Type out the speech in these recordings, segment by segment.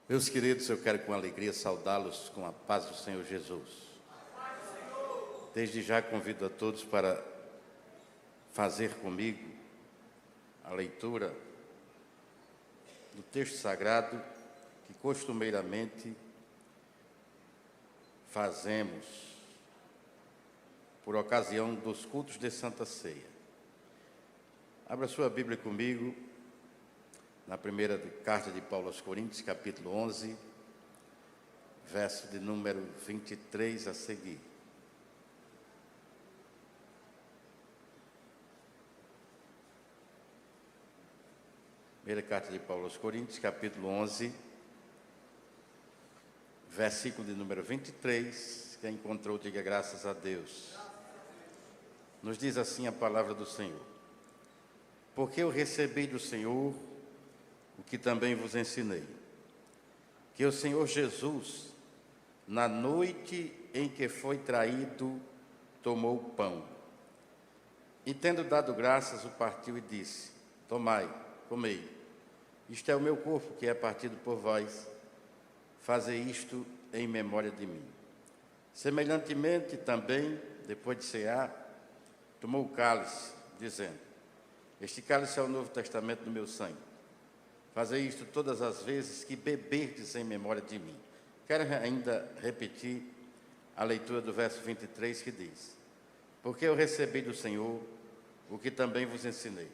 Meus queridos, eu quero com alegria saudá-los com a paz do Senhor Jesus. Desde já convido a todos para fazer comigo a leitura do texto sagrado que costumeiramente fazemos por ocasião dos cultos de Santa Ceia. Abra sua Bíblia comigo na primeira carta de Paulo aos Coríntios, capítulo 11, verso de número 23 a seguir. Primeira carta de Paulo aos Coríntios, capítulo 11, versículo de número 23. Quem encontrou, diga graças a Deus. Nos diz assim a palavra do Senhor: porque eu recebi do Senhor o que também vos ensinei, que o Senhor Jesus, na noite em que foi traído, tomou o pão, e tendo dado graças, o partiu e disse: tomai, comei, isto é o meu corpo que é partido por vós, fazei isto em memória de mim. Semelhantemente também, depois de cear, tomou o cálice, dizendo: este cálice é o Novo Testamento do meu sangue. Fazei isto todas as vezes que beberdes em memória de mim. Quero ainda repetir a leitura do verso 23 que diz: porque eu recebi do Senhor o que também vos ensinei,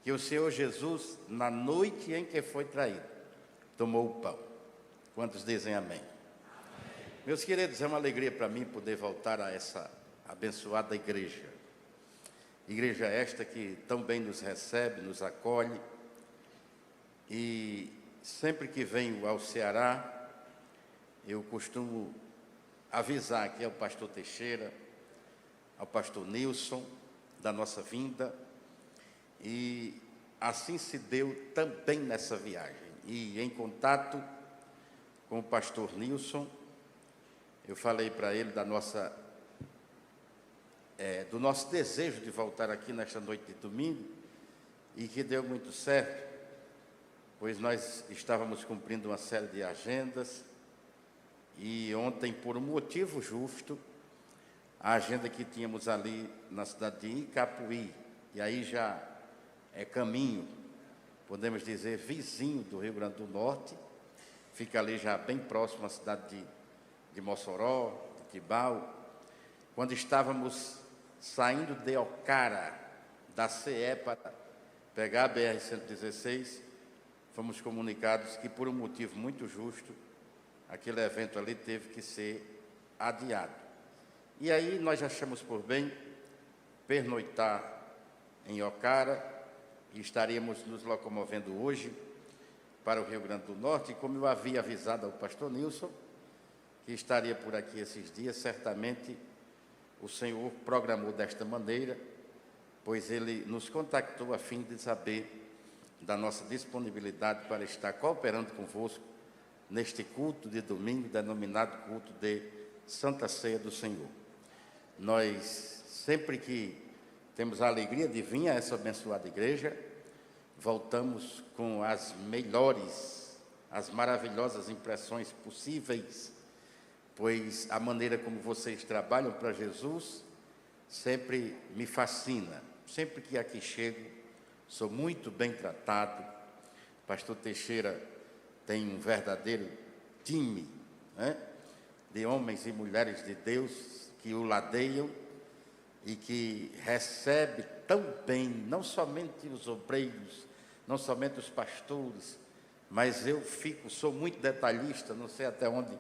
que o Senhor Jesus, na noite em que foi traído, tomou o pão. Quantos dizem amém? Meus queridos, é uma alegria para mim poder voltar a essa abençoada igreja. Igreja esta que tão bem nos recebe, nos acolhe. E sempre que venho ao Ceará, eu costumo avisar aqui ao pastor Teixeira, ao pastor Nilson, da nossa vinda. E assim se deu também nessa viagem. E em contato com o pastor Nilson, eu falei para ele do nosso desejo de voltar aqui nesta noite de domingo, e que deu muito certo, pois nós estávamos cumprindo uma série de agendas, e ontem, por um motivo justo, a agenda que tínhamos ali na cidade de Icapuí, e aí já é caminho, podemos dizer, vizinho do Rio Grande do Norte, fica ali já bem próximo à cidade de Mossoró, de Tibau. Quando estávamos saindo de Ocara, da CE, para pegar a BR-116, fomos comunicados que, por um motivo muito justo, aquele evento ali teve que ser adiado. E aí nós achamos por bem pernoitar em Ocara, e estaríamos nos locomovendo hoje para o Rio Grande do Norte. E como eu havia avisado ao pastor Nilson, que estaria por aqui esses dias, certamente o Senhor programou desta maneira, pois Ele nos contactou a fim de saber da nossa disponibilidade para estar cooperando convosco neste culto de domingo, denominado culto de Santa Ceia do Senhor. Nós, sempre que temos a alegria de vir a essa abençoada igreja, voltamos com as melhores, as maravilhosas impressões possíveis, pois a maneira como vocês trabalham para Jesus sempre me fascina. Sempre que aqui chego, sou muito bem tratado. Pastor Teixeira tem um verdadeiro time, de homens e mulheres de Deus que o ladeiam e que recebe tão bem, não somente os obreiros, não somente os pastores, mas eu sou muito detalhista, não sei até onde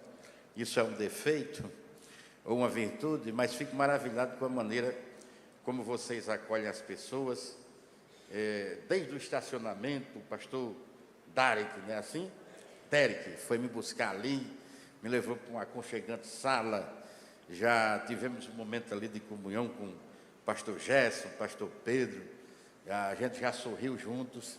isso é um defeito ou uma virtude, mas fico maravilhado com a maneira como vocês acolhem as pessoas. Desde o estacionamento, o pastor Derek, não é assim? Derek foi me buscar ali, me levou para uma aconchegante sala. Já tivemos um momento ali de comunhão com o pastor Gerson, o pastor Pedro. A gente já sorriu juntos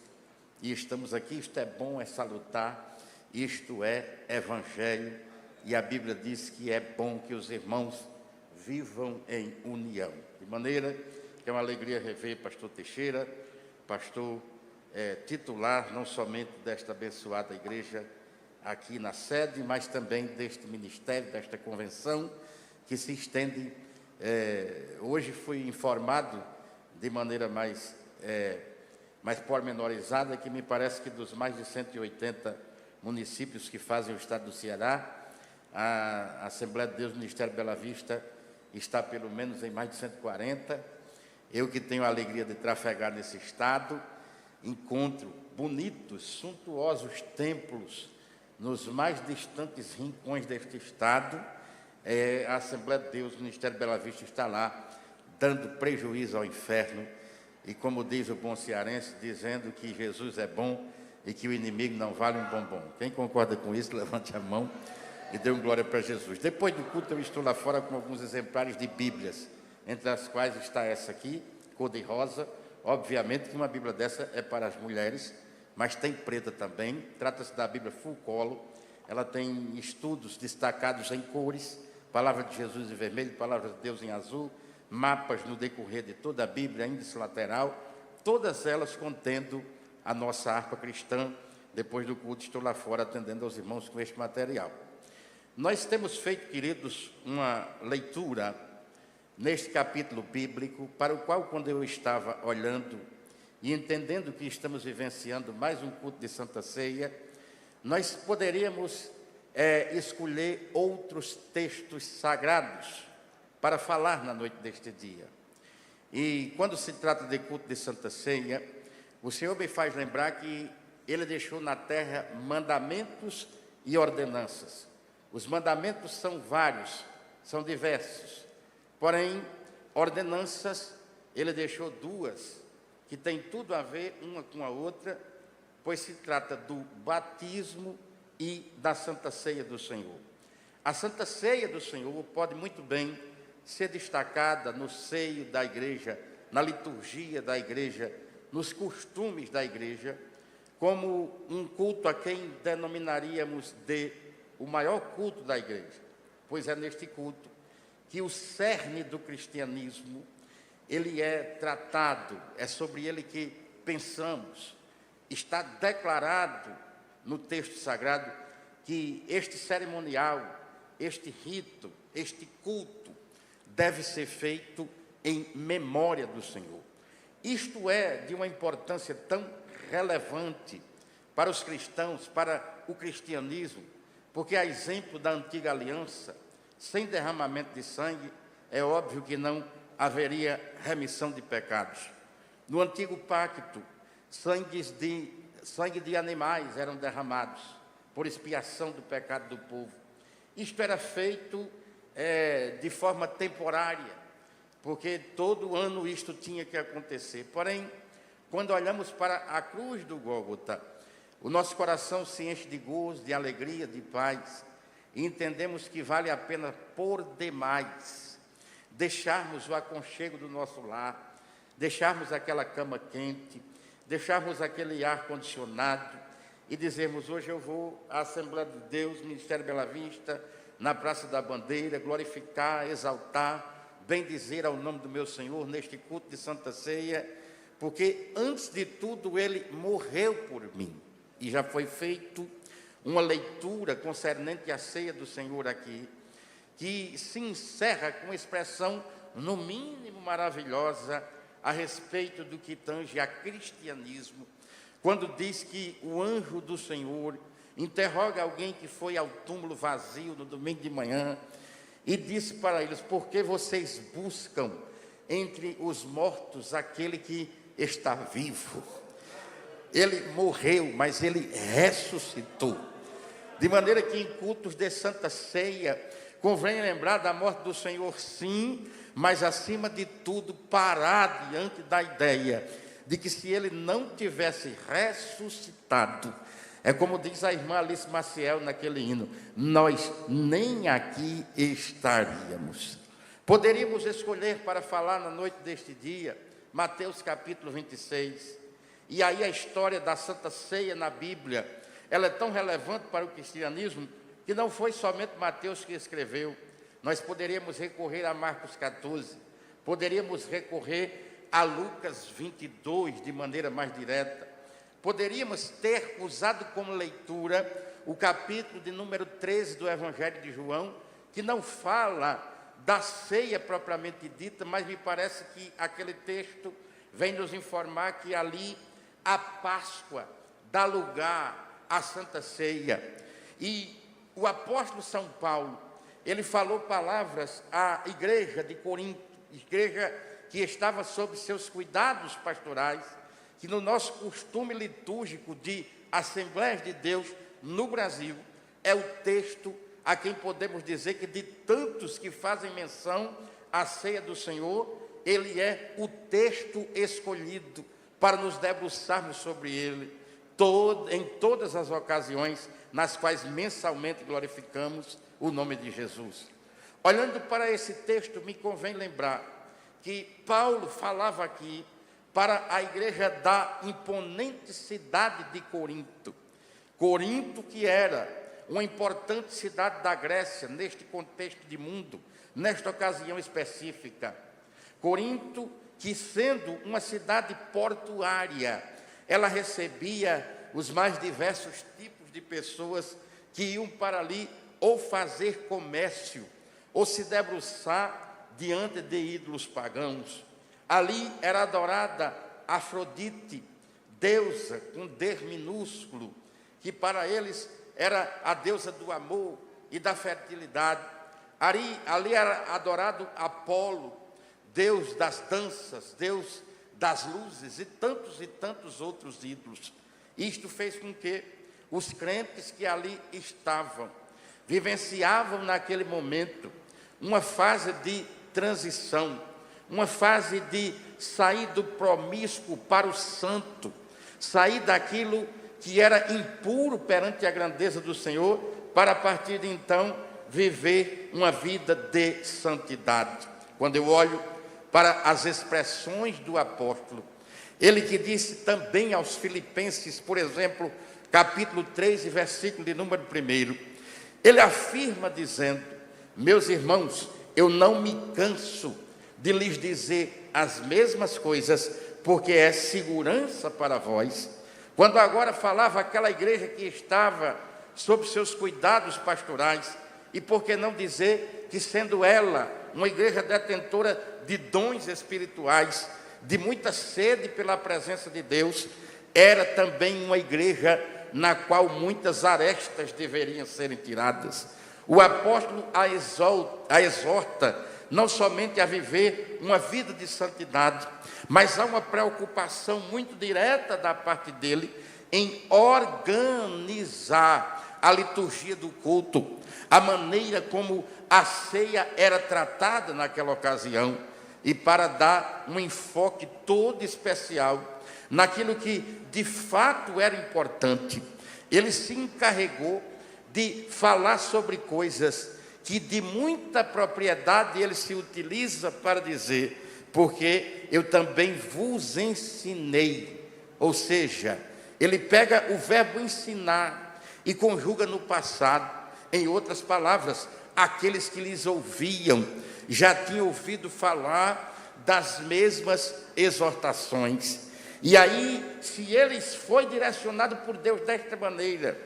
e estamos aqui. Isto é bom, é salutar, isto é evangelho, e a Bíblia diz que é bom que os irmãos vivam em união. De maneira que é uma alegria rever pastor Teixeira, pastor titular, não somente desta abençoada igreja aqui na sede, mas também deste ministério, desta convenção, que se estende. Hoje fui informado de maneira mais pormenorizada que me parece que dos mais de 180 municípios que fazem o estado do Ceará, a Assembleia de Deus do Ministério Bela Vista está pelo menos em mais de 140. Eu que tenho a alegria de trafegar nesse estado, encontro bonitos, suntuosos templos nos mais distantes rincões deste estado. A Assembleia de Deus do Ministério Bela Vista está lá, dando prejuízo ao inferno, e como diz o bom cearense, dizendo que Jesus é bom e que o inimigo não vale um bombom. Quem concorda com isso, levante a mão e dê glória para Jesus. Depois do culto, eu estou lá fora com alguns exemplares de Bíblias, entre as quais está essa aqui, cor de rosa. Obviamente que uma Bíblia dessa é para as mulheres, mas tem preta também. Trata-se da Bíblia full color. Ela tem estudos destacados em cores, palavra de Jesus em vermelho, palavra de Deus em azul, mapas no decorrer de toda a Bíblia, índice lateral, todas elas contendo a nossa harpa cristã. Depois do culto, estou lá fora atendendo aos irmãos com este material. Nós temos feito, queridos, uma leitura neste capítulo bíblico, para o qual, quando eu estava olhando e entendendo que estamos vivenciando mais um culto de Santa Ceia, nós poderíamos escolher outros textos sagrados para falar na noite deste dia. E quando se trata de culto de Santa Ceia, o Senhor me faz lembrar que Ele deixou na terra mandamentos e ordenanças. Os mandamentos são vários, são diversos. Porém, ordenanças, Ele deixou duas, que têm tudo a ver uma com a outra, pois se trata do batismo e da Santa Ceia do Senhor. A Santa Ceia do Senhor pode muito bem ser destacada no seio da igreja, na liturgia da igreja, nos costumes da igreja, como um culto a quem denominaríamos de o maior culto da igreja, pois é neste culto que o cerne do cristianismo, ele é tratado, é sobre ele que pensamos. Está declarado no texto sagrado que este cerimonial, este rito, este culto, deve ser feito em memória do Senhor. Isto é de uma importância tão relevante para os cristãos, para o cristianismo, porque, a exemplo da antiga aliança, sem derramamento de sangue, é óbvio que não haveria remissão de pecados. No antigo pacto, sangue de animais eram derramados por expiação do pecado do povo. Isto era feito de forma temporária, porque todo ano isto tinha que acontecer. Porém, quando olhamos para a cruz do Gólgota, o nosso coração se enche de gozo, de alegria, de paz, e entendemos que vale a pena por demais deixarmos o aconchego do nosso lar, deixarmos aquela cama quente, deixarmos aquele ar condicionado e dizermos: hoje eu vou à Assembleia de Deus, Ministério Bela Vista, na Praça da Bandeira, glorificar, exaltar, bendizer ao nome do meu Senhor neste culto de Santa Ceia, porque antes de tudo Ele morreu por mim. E já foi feito uma leitura concernente à ceia do Senhor aqui, que se encerra com uma expressão, no mínimo maravilhosa, a respeito do que tange a cristianismo, quando diz que o anjo do Senhor interroga alguém que foi ao túmulo vazio no domingo de manhã e disse para eles: por que vocês buscam entre os mortos aquele que está vivo? Ele morreu, mas ele ressuscitou. De maneira que em cultos de Santa Ceia, convém lembrar da morte do Senhor, sim, mas acima de tudo, parar diante da ideia de que se ele não tivesse ressuscitado, é como diz a irmã Alice Maciel naquele hino, nós nem aqui estaríamos. Poderíamos escolher para falar na noite deste dia, Mateus capítulo 26, e aí a história da Santa Ceia na Bíblia, ela é tão relevante para o cristianismo, que não foi somente Mateus que escreveu. Nós poderíamos recorrer a Marcos 14, poderíamos recorrer a Lucas 22 de maneira mais direta, poderíamos ter usado como leitura o capítulo de número 13 do Evangelho de João, que não fala da ceia propriamente dita, mas me parece que aquele texto vem nos informar que ali a Páscoa dá lugar à Santa Ceia. E o apóstolo São Paulo, ele falou palavras à igreja de Corinto, igreja que estava sob seus cuidados pastorais, que no nosso costume litúrgico de Assembleias de Deus no Brasil, é o texto a quem podemos dizer que de tantos que fazem menção à ceia do Senhor, ele é o texto escolhido para nos debruçarmos sobre ele, em todas as ocasiões nas quais mensalmente glorificamos o nome de Jesus. Olhando para esse texto, me convém lembrar que Paulo falava aqui para a igreja da imponente cidade de Corinto. Corinto, que era uma importante cidade da Grécia, neste contexto de mundo, nesta ocasião específica. Corinto, que sendo uma cidade portuária, ela recebia os mais diversos tipos de pessoas que iam para ali ou fazer comércio, ou se debruçar diante de ídolos pagãos. Ali era adorada Afrodite, deusa com D minúsculo, que para eles era a deusa do amor e da fertilidade. Ali era adorado Apolo, deus das danças, deus das luzes e tantos outros ídolos. Isto fez com que os crentes que ali estavam vivenciavam naquele momento uma fase de transição, uma fase de sair do promíscuo para o santo, sair daquilo que era impuro perante a grandeza do Senhor, para a partir de então viver uma vida de santidade. Quando eu olho para as expressões do apóstolo, ele que disse também aos Filipenses, por exemplo, capítulo 3, versículo de número 1, ele afirma dizendo: meus irmãos, eu não me canso de lhes dizer as mesmas coisas, porque é segurança para vós. Quando agora falava aquela igreja que estava sob seus cuidados pastorais, e por que não dizer que, sendo ela uma igreja detentora de dons espirituais, de muita sede pela presença de Deus, era também uma igreja na qual muitas arestas deveriam serem tiradas. O apóstolo a exorta não somente a viver uma vida de santidade, mas há uma preocupação muito direta da parte dele em organizar a liturgia do culto, a maneira como a ceia era tratada naquela ocasião, e para dar um enfoque todo especial naquilo que de fato era importante. Ele se encarregou de falar sobre coisas que de muita propriedade ele se utiliza para dizer: porque eu também vos ensinei. Ou seja, ele pega o verbo ensinar e conjuga no passado. Em outras palavras, aqueles que lhes ouviam já tinham ouvido falar das mesmas exortações. E aí, se eles foi direcionado por Deus desta maneira,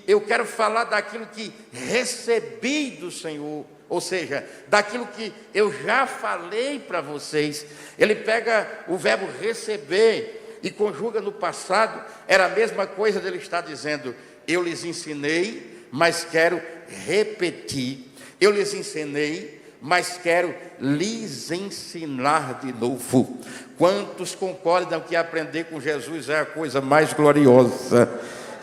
eu quero falar daquilo que recebi do Senhor, ou seja, daquilo que eu já falei para vocês. Ele pega o verbo receber e conjuga no passado. Era a mesma coisa dele estar dizendo: eu lhes ensinei, mas quero repetir. Eu lhes ensinei, mas quero lhes ensinar de novo. Quantos concordam que aprender com Jesus é a coisa mais gloriosa?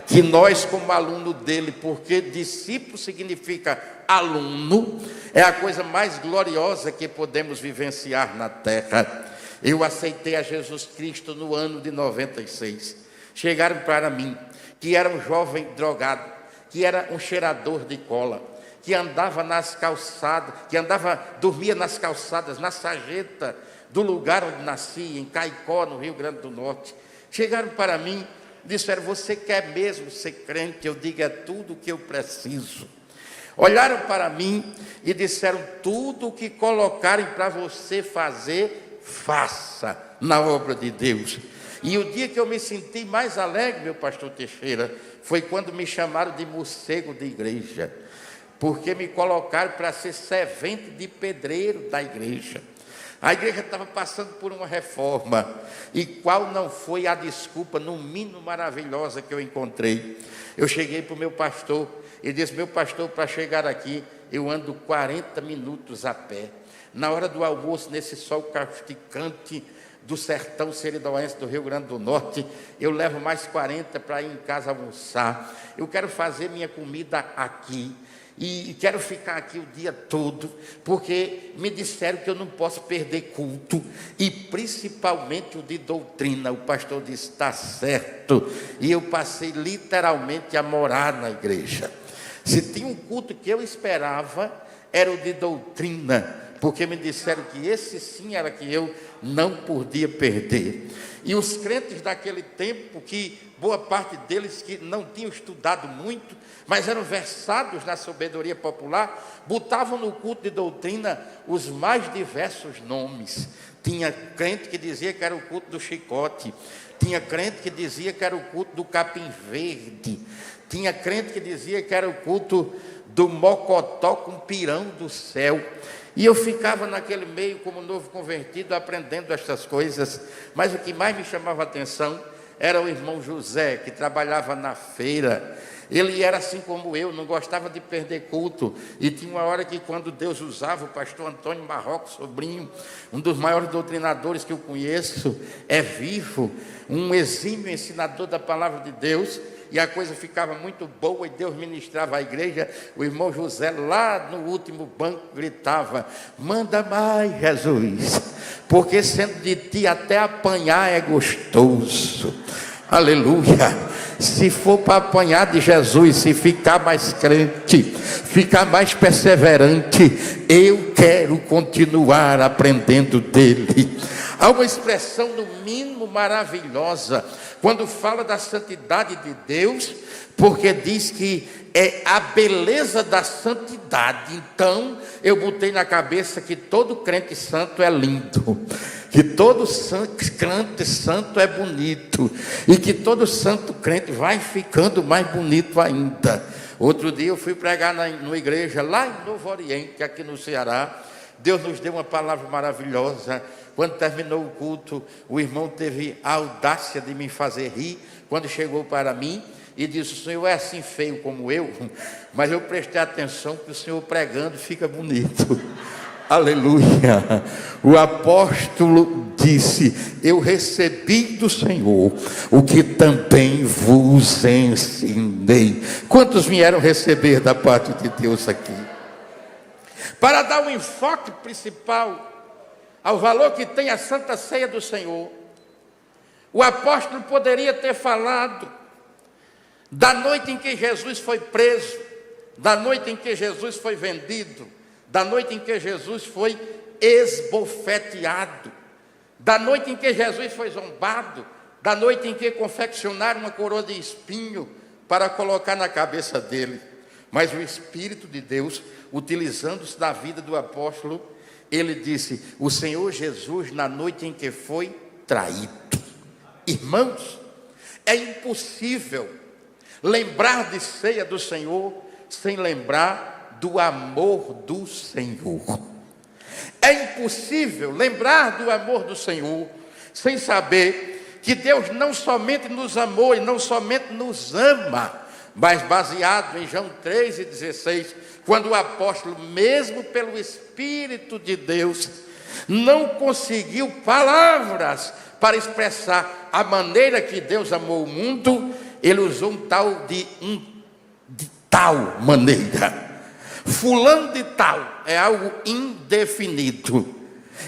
Que nós, como aluno dele, porque discípulo significa aluno, é a coisa mais gloriosa que podemos vivenciar na terra. Eu aceitei a Jesus Cristo no ano de 96. Chegaram para mim, que era um jovem drogado, que era um cheirador de cola, que andava nas calçadas, dormia nas calçadas, na sarjeta do lugar onde nasci, em Caicó, no Rio Grande do Norte. Chegaram para mim, disseram: você quer mesmo ser crente? Eu digo: é tudo o que eu preciso. Olharam para mim e disseram: tudo o que colocarem para você fazer, faça na obra de Deus. E o dia que eu me senti mais alegre, meu pastor Teixeira, foi quando me chamaram de morcego de igreja, porque me colocaram para ser servente de pedreiro da igreja. A igreja estava passando por uma reforma, e qual não foi a desculpa, no mínimo maravilhosa, que eu encontrei? Eu cheguei para o meu pastor e disse: meu pastor, para chegar aqui, eu ando 40 minutos a pé. Na hora do almoço, nesse sol causticante do sertão seridóense do Rio Grande do Norte, eu levo mais 40 para ir em casa almoçar. Eu quero fazer minha comida aqui. E quero ficar aqui o dia todo, porque me disseram que eu não posso perder culto, e principalmente o de doutrina. O pastor disse: está certo. E eu passei literalmente a morar na igreja. Se tinha um culto que eu esperava, era o de doutrina, porque me disseram que esse sim era que eu não podia perder. E os crentes daquele tempo, que boa parte deles que não tinham estudado muito, mas eram versados na sabedoria popular, botavam no culto de doutrina os mais diversos nomes. Tinha crente que dizia que era o culto do chicote, tinha crente que dizia que era o culto do capim verde, tinha crente que dizia que era o culto do mocotó com pirão do céu. E eu ficava naquele meio como novo convertido, aprendendo estas coisas. Mas o que mais me chamava a atenção era o irmão José, que trabalhava na feira. Ele era assim como eu, não gostava de perder culto. E tinha uma hora que, quando Deus usava o pastor Antônio Marrocos, sobrinho, um dos maiores doutrinadores que eu conheço, é vivo, um exímio ensinador da palavra de Deus, e a coisa ficava muito boa, e Deus ministrava a igreja. O irmão José, lá no último banco, gritava: manda mais, Jesus, porque sendo de ti até apanhar é gostoso. Aleluia. Se for para apanhar de Jesus, se ficar mais crente, ficar mais perseverante, eu quero continuar aprendendo dele. Há uma expressão no mínimo maravilhosa quando fala da santidade de Deus, porque diz que é a beleza da santidade. Então eu botei na cabeça que todo crente santo é lindo, que todo crente santo é bonito, e que todo santo crente vai ficando mais bonito ainda. Outro dia eu fui pregar numa igreja lá em Novo Oriente, aqui no Ceará. Deus nos deu uma palavra maravilhosa. Quando terminou o culto, o irmão teve a audácia de me fazer rir, quando chegou para mim e disse: o senhor é assim feio como eu, mas eu prestei atenção que o senhor pregando fica bonito. Aleluia. O apóstolo disse: eu recebi do Senhor o que também vos ensinei. Quantos vieram receber da parte de Deus aqui? Para dar um enfoque principal ao valor que tem a Santa Ceia do Senhor, o apóstolo poderia ter falado da noite em que Jesus foi preso, da noite em que Jesus foi vendido, da noite em que Jesus foi esbofeteado, da noite em que Jesus foi zombado, da noite em que confeccionaram uma coroa de espinho para colocar na cabeça dele. Mas o Espírito de Deus, utilizando-se da vida do apóstolo, ele disse: o Senhor Jesus, na noite em que foi traído. Irmãos, é impossível lembrar de ceia do Senhor sem lembrar do amor do Senhor. É impossível lembrar do amor do Senhor sem saber que Deus não somente nos amou e não somente nos ama, mas baseado em João 3,16, quando o apóstolo, mesmo pelo Espírito de Deus, não conseguiu palavras para expressar a maneira que Deus amou o mundo, ele usou de tal maneira. Fulano de tal é algo indefinido.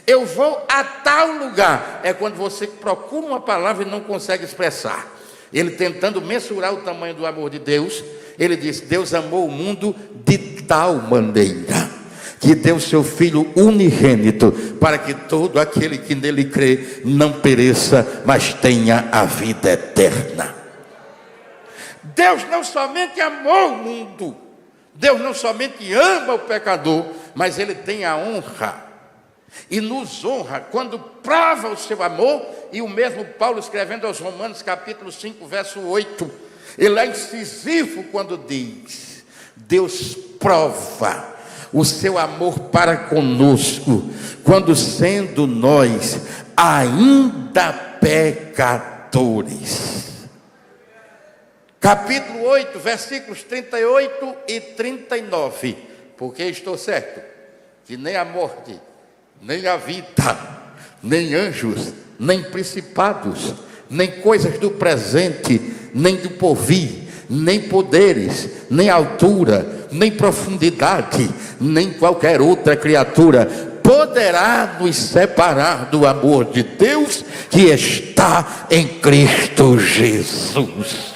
Eu vou a tal lugar. É quando você procura uma palavra e não consegue expressar. Ele, tentando mensurar o tamanho do amor de Deus, ele diz: Deus amou o mundo de tal maneira que deu seu Filho unigênito, para que todo aquele que nele crê não pereça, mas tenha a vida eterna. Deus não somente amou o mundo, Deus não somente ama o pecador, mas Ele tem a honra e nos honra quando prova o seu amor. E o mesmo Paulo, escrevendo aos Romanos capítulo 5, verso 8, Ele é incisivo quando diz: Deus prova o seu amor para conosco, quando sendo nós ainda pecadores. Capítulo 8, versículos 38 e 39. Porque estou certo que nem a morte, nem a vida, nem anjos, nem principados, nem coisas do presente, nem do porvir, nem poderes, nem altura, nem profundidade, nem qualquer outra criatura poderá nos separar do amor de Deus que está em Cristo Jesus.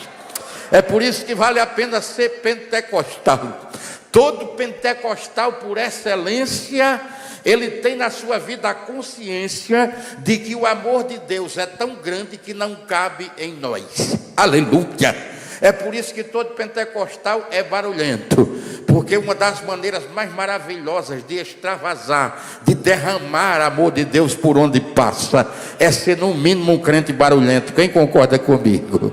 É por isso que vale a pena ser pentecostal. Todo pentecostal por excelência, ele tem na sua vida a consciência de que o amor de Deus é tão grande que não cabe em nós. Aleluia! É por isso que todo pentecostal é barulhento, porque uma das maneiras mais maravilhosas de extravasar, de derramar amor de Deus por onde passa, é ser no mínimo um crente barulhento. Quem concorda comigo?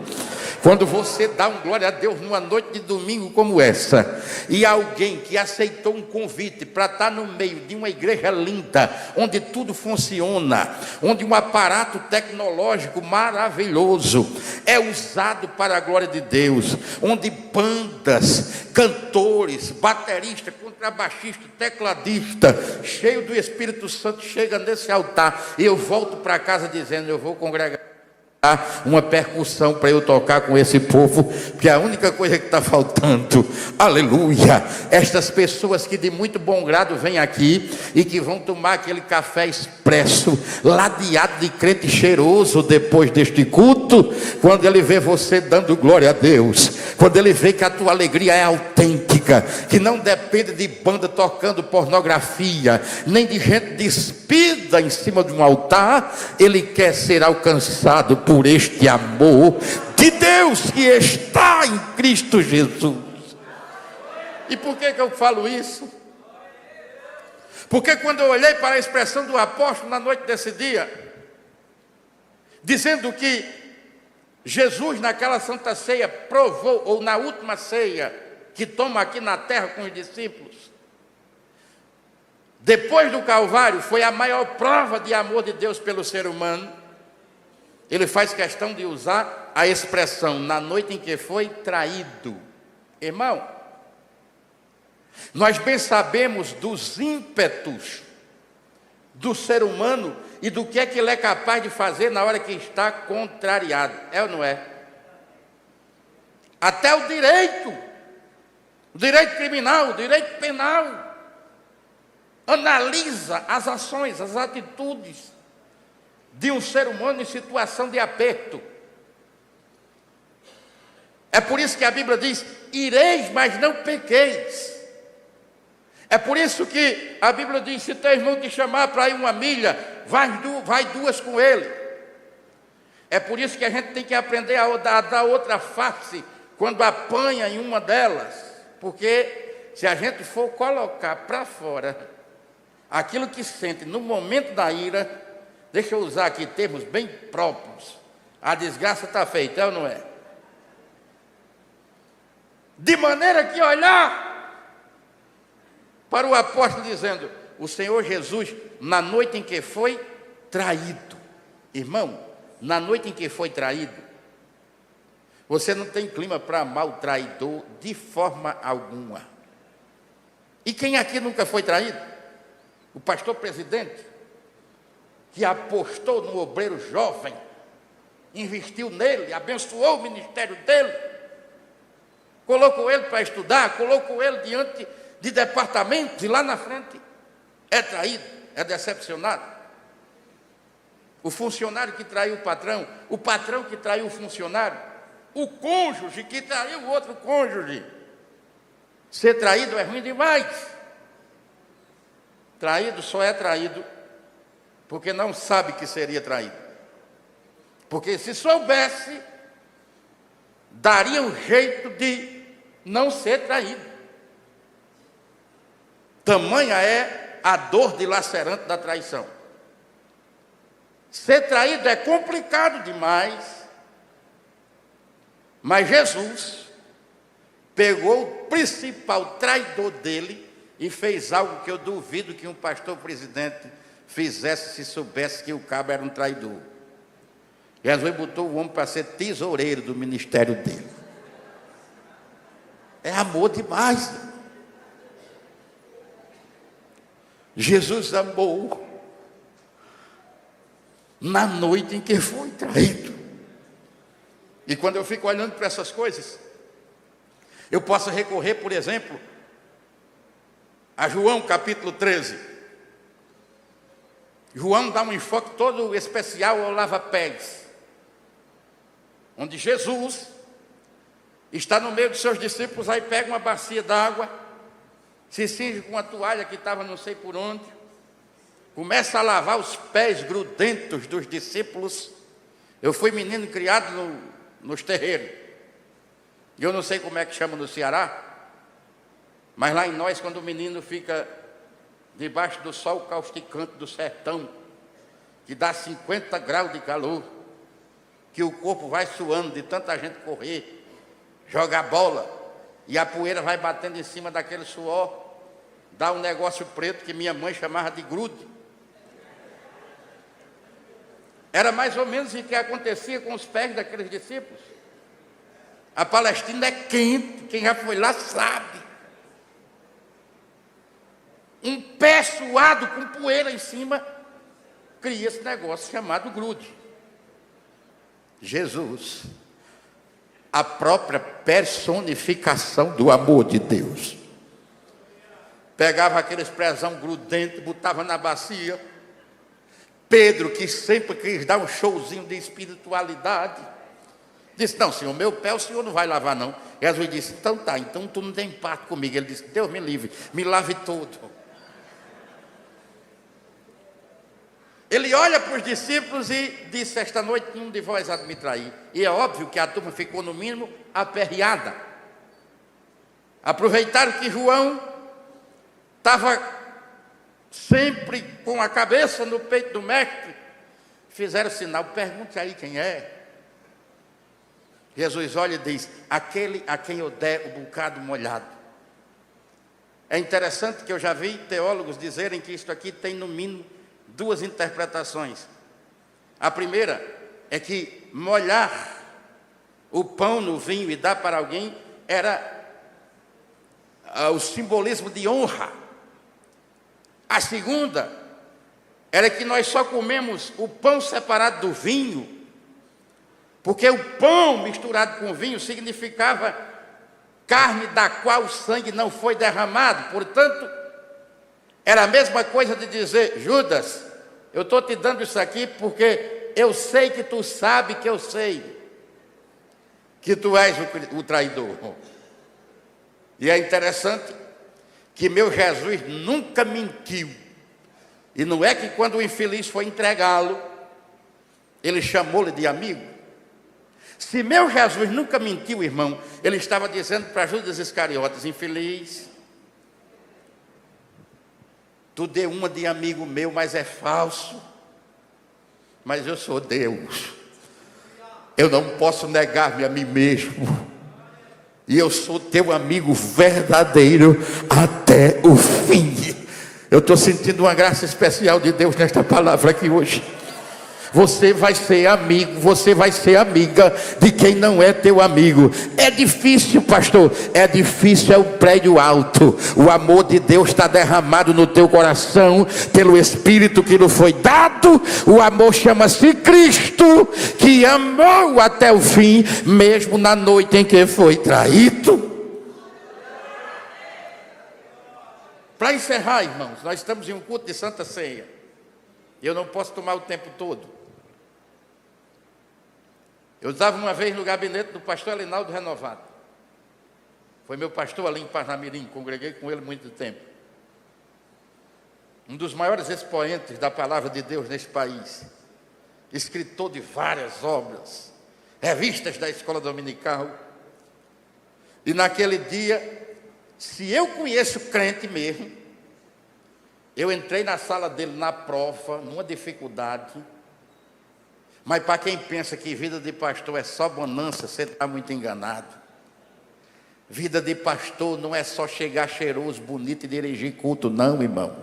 Quando você dá um glória a Deus numa noite de domingo como essa, e alguém que aceitou um convite para estar no meio de uma igreja linda, onde tudo funciona, onde um aparato tecnológico maravilhoso é usado para a glória de Deus, onde bandas, cantores, baterista, contrabaixista, tecladista, cheio do Espírito Santo, chega nesse altar, e eu volto para casa dizendo: eu vou congregar uma percussão para eu tocar com esse povo, porque é a única coisa que está faltando. Aleluia! Estas pessoas que de muito bom grado vêm aqui e que vão tomar aquele café expresso, ladeado de crente cheiroso depois deste culto, quando ele vê você dando glória a Deus, quando ele vê que a tua alegria é autêntica, que não depende de banda tocando pornografia, nem de gente despida em cima de um altar, ele quer ser alcançado por este amor de Deus que está em Cristo Jesus. E por que eu falo isso? Porque quando eu olhei para a expressão do apóstolo na noite desse dia, dizendo que Jesus naquela santa ceia provou, ou na última ceia que toma aqui na terra com os discípulos, depois do Calvário, foi a maior prova de amor de Deus pelo ser humano. Ele faz questão de usar a expressão na noite em que foi traído. Irmão, nós bem sabemos dos ímpetos do ser humano e do que é que ele é capaz de fazer na hora que está contrariado. É ou não é? Até o direito criminal, o direito penal, analisa as ações, as atitudes de um ser humano em situação de aperto. É por isso que a Bíblia diz: ireis, mas não pequeis. É por isso que a Bíblia diz: se teu irmão te chamar para ir uma milha, vai duas com ele. É por isso que a gente tem que aprender a dar outra face quando apanha em uma delas, porque se a gente for colocar para fora aquilo que sente no momento da ira, deixa eu usar aqui termos bem próprios, a desgraça está feita, é ou não é? De maneira que olhar para o apóstolo dizendo: o Senhor Jesus, na noite em que foi traído. Irmão, na noite em que foi traído, você não tem clima para amar o traidor de forma alguma. E quem aqui nunca foi traído? O pastor presidente, que apostou no obreiro jovem, investiu nele, abençoou o ministério dele, colocou ele para estudar, colocou ele diante de departamentos, e lá na frente é traído, é decepcionado. O funcionário que traiu o patrão que traiu o funcionário, o cônjuge que traiu o outro cônjuge. Ser traído é ruim demais. Traído só é traído porque não sabe que seria traído. Porque se soubesse, daria um jeito de não ser traído. Tamanha é a dor dilacerante da traição. Ser traído é complicado demais, Mas Jesus pegou o principal traidor dele e fez algo que eu duvido que um pastor presidente fizesse se soubesse que o cabo era um traidor. Jesus botou o homem para ser tesoureiro do ministério dele. É amor demais. Jesus amou na noite em que foi traído. E quando eu fico olhando para essas coisas, eu posso recorrer, por exemplo, a João capítulo 13. João dá um enfoque todo especial ao lava-pés, onde Jesus está no meio dos seus discípulos, aí pega uma bacia d'água, se cinge com uma toalha que estava não sei por onde, começa a lavar os pés grudentos dos discípulos. Eu fui menino criado nos terreiros, e eu não sei como é que chama no Ceará, mas lá em nós, quando o menino fica debaixo do sol causticante do sertão, que dá 50 graus de calor, que o corpo vai suando de tanta gente correr, jogar bola, e a poeira vai batendo em cima daquele suor, dá um negócio preto que minha mãe chamava de grude. Era mais ou menos o que acontecia com os pés daqueles discípulos. A Palestina é quente, quem já foi lá sabe. Um pé suado com poeira em cima, cria esse negócio chamado grude. Jesus, a própria personificação do amor de Deus, pegava aqueles prezão grudento, botava na bacia. Pedro, que sempre quis dar um showzinho de espiritualidade, disse: não, senhor, meu pé o senhor não vai lavar não. Jesus disse: então tá, então tu não tem parte comigo. Ele disse: Deus me livre, me lave todo. Ele olha para os discípulos e disse: esta noite nenhum de vós há de me trair. E é óbvio que a turma ficou no mínimo aperreada. Aproveitaram que João estava sempre com a cabeça no peito do mestre, fizeram sinal: pergunte aí quem é. Jesus olha e diz: aquele a quem eu der o bocado molhado. É interessante que eu já vi teólogos dizerem que isto aqui tem no mínimo duas interpretações. A primeira é que molhar o pão no vinho e dar para alguém era o simbolismo de honra. A segunda era que nós só comemos o pão separado do vinho, porque o pão misturado com vinho significava carne da qual o sangue não foi derramado. Portanto, era a mesma coisa de dizer: Judas, eu estou te dando isso aqui porque eu sei que tu sabe que eu sei que tu és o traidor. E é interessante que meu Jesus nunca mentiu. E não é que quando o infeliz foi entregá-lo, ele chamou-lhe de amigo. Se meu Jesus nunca mentiu, irmão, ele estava dizendo para Judas Iscariotes: infeliz, tu deu uma de amigo meu, mas é falso. Mas eu sou Deus. Eu não posso negar-me a mim mesmo. E eu sou teu amigo verdadeiro até o fim. Eu estou sentindo uma graça especial de Deus nesta palavra aqui hoje. Você vai ser amigo, você vai ser amiga de quem não é teu amigo. É difícil, pastor, é difícil, é o prédio alto. O amor de Deus está derramado no teu coração pelo Espírito que nos foi dado. O amor chama-se Cristo, que amou até o fim, mesmo na noite em que foi traído. Para encerrar, irmãos, nós estamos em um culto de Santa Ceia. Eu não posso tomar o tempo todo. Eu estava uma vez no gabinete do pastor Elinaldo Renovado. Foi meu pastor ali em Parnamirim, congreguei com ele muito tempo. Um dos maiores expoentes da palavra de Deus nesse país. Escritor de várias obras, revistas da escola dominical. E naquele dia, se eu conheço crente mesmo, eu entrei na sala dele na prova, numa dificuldade. Mas para quem pensa que vida de pastor é só bonança, você está muito enganado. Vida de pastor não é só chegar cheiroso, bonito e dirigir culto, não, irmão.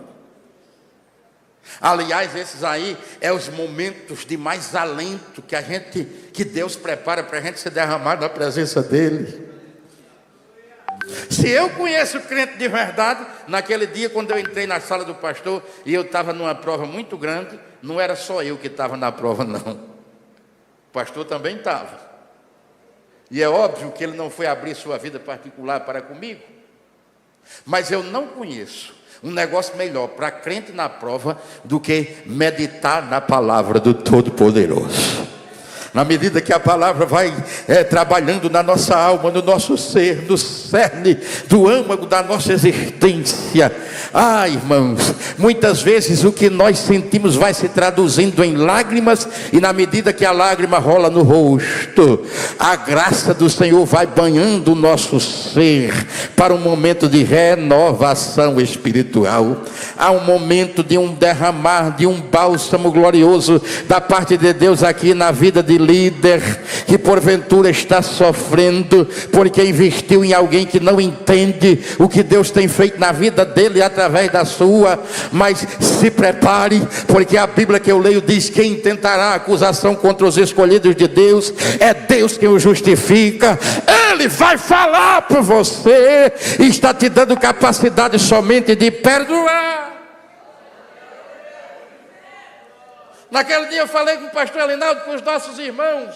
Aliás, esses aí é os momentos de mais alento que Deus prepara para a gente se derramar na presença dele. Se eu conheço o crente de verdade, naquele dia quando eu entrei na sala do pastor e eu estava numa prova muito grande, não era só eu que estava na prova, não. O pastor também estava. E é óbvio que ele não foi abrir sua vida particular para comigo. Mas eu não conheço um negócio melhor para crente na prova do que meditar na palavra do Todo-Poderoso. Na medida que a palavra vai trabalhando na nossa alma, no nosso ser, no cerne do âmago da nossa existência. Ah, irmãos, muitas vezes o que nós sentimos vai se traduzindo em lágrimas, e na medida que a lágrima rola no rosto, a graça do Senhor vai banhando o nosso ser para um momento de renovação espiritual. Há um momento de um derramar, de um bálsamo glorioso da parte de Deus aqui na vida de líder que porventura está sofrendo porque investiu em alguém que não entende o que Deus tem feito na vida dele através da sua. Mas se prepare, porque a Bíblia que eu leio diz: quem intentará acusação contra os escolhidos de Deus, é Deus quem o justifica. Ele vai falar por você e está te dando capacidade somente de perdoar. Naquele dia eu falei com o pastor Elinaldo, com os nossos irmãos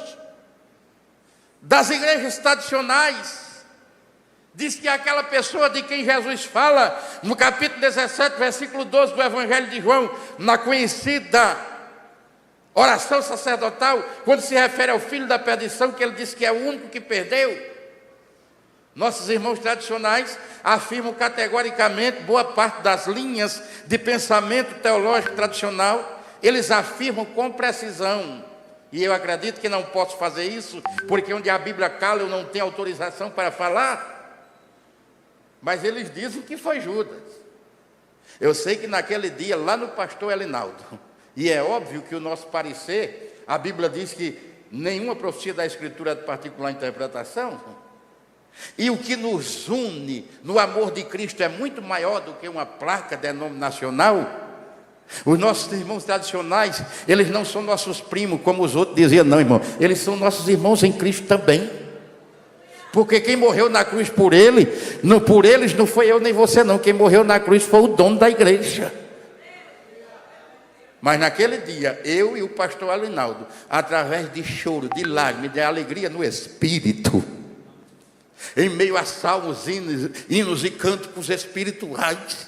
das igrejas tradicionais. Diz que aquela pessoa de quem Jesus fala no capítulo 17, versículo 12 do Evangelho de João, na conhecida oração sacerdotal, quando se refere ao filho da perdição, que ele diz que é o único que perdeu. Nossos irmãos tradicionais afirmam categoricamente, boa parte das linhas de pensamento teológico tradicional, eles afirmam com precisão, e eu acredito que não posso fazer isso, porque onde a Bíblia cala eu não tenho autorização para falar, mas eles dizem que foi Judas. Eu sei que naquele dia, lá no pastor Elinaldo, e é óbvio que o nosso parecer, a Bíblia diz que nenhuma profecia da Escritura é de particular interpretação, e o que nos une no amor de Cristo é muito maior do que uma placa denominacional. Os nossos irmãos tradicionais, eles não são nossos primos, como os outros diziam, não, irmão. Eles são nossos irmãos em Cristo também. Porque quem morreu na cruz por eles não foi eu nem você não. Quem morreu na cruz foi o dono da igreja. Mas naquele dia, eu e o pastor Alinaldo, através de choro, de lágrimas, de alegria no espírito, em meio a salmos, hinos e cânticos espirituais,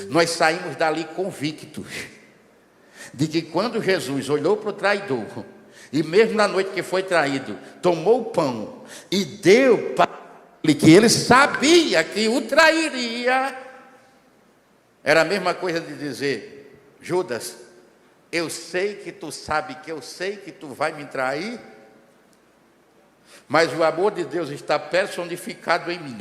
nós saímos dali convictos de que quando Jesus olhou para o traidor, e mesmo na noite que foi traído, tomou o pão e deu para ele, que ele sabia que o trairia, era a mesma coisa de dizer: Judas, eu sei que tu sabe que eu sei que tu vai me trair, mas o amor de Deus está personificado em mim.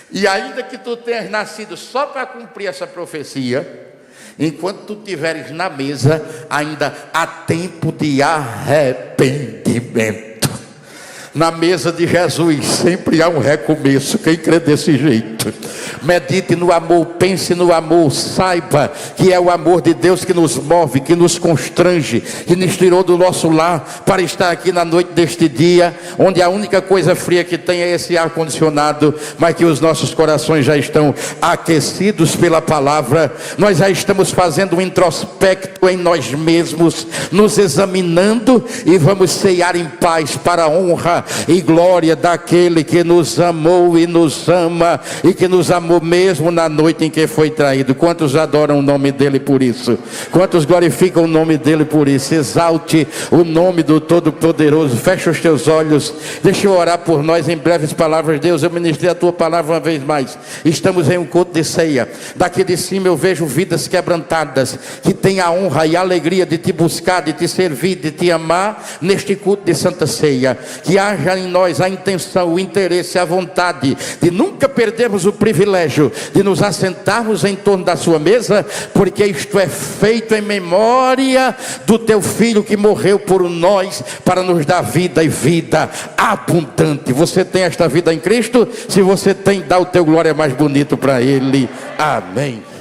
E ainda que tu tenhas nascido só para cumprir essa profecia, enquanto tu estiveres na mesa, ainda há tempo de arrependimento. Na mesa de Jesus sempre há um recomeço. Quem crê desse jeito, medite no amor, pense no amor, saiba que é o amor de Deus que nos move, que nos constrange, que nos tirou do nosso lar para estar aqui na noite deste dia, onde a única coisa fria que tem é esse ar-condicionado, mas que os nossos corações já estão aquecidos pela palavra. Nós já estamos fazendo um introspecto em nós mesmos, nos examinando, e vamos ceiar em paz para a honra e glória daquele que nos amou e nos ama, e que nos amou mesmo na noite em que foi traído. Quantos adoram o nome dele por isso? Quantos glorificam o nome dele por isso? Exalte o nome do Todo-Poderoso. Fecha os teus olhos, deixa eu orar por nós em breves palavras. Deus, eu ministrei a tua palavra uma vez mais. Estamos em um culto de ceia. Daqui de cima eu vejo vidas quebrantadas, que tenha a honra e a alegria de te buscar, de te servir, de te amar neste culto de Santa Ceia. Que haja em nós a intenção, o interesse, a vontade de nunca perdermos o privilégio de nos assentarmos em torno da sua mesa, porque isto é feito em memória do teu Filho que morreu por nós, para nos dar vida e vida abundante. Você tem esta vida em Cristo? Se você tem, dá o teu glória mais bonito para Ele. Amém.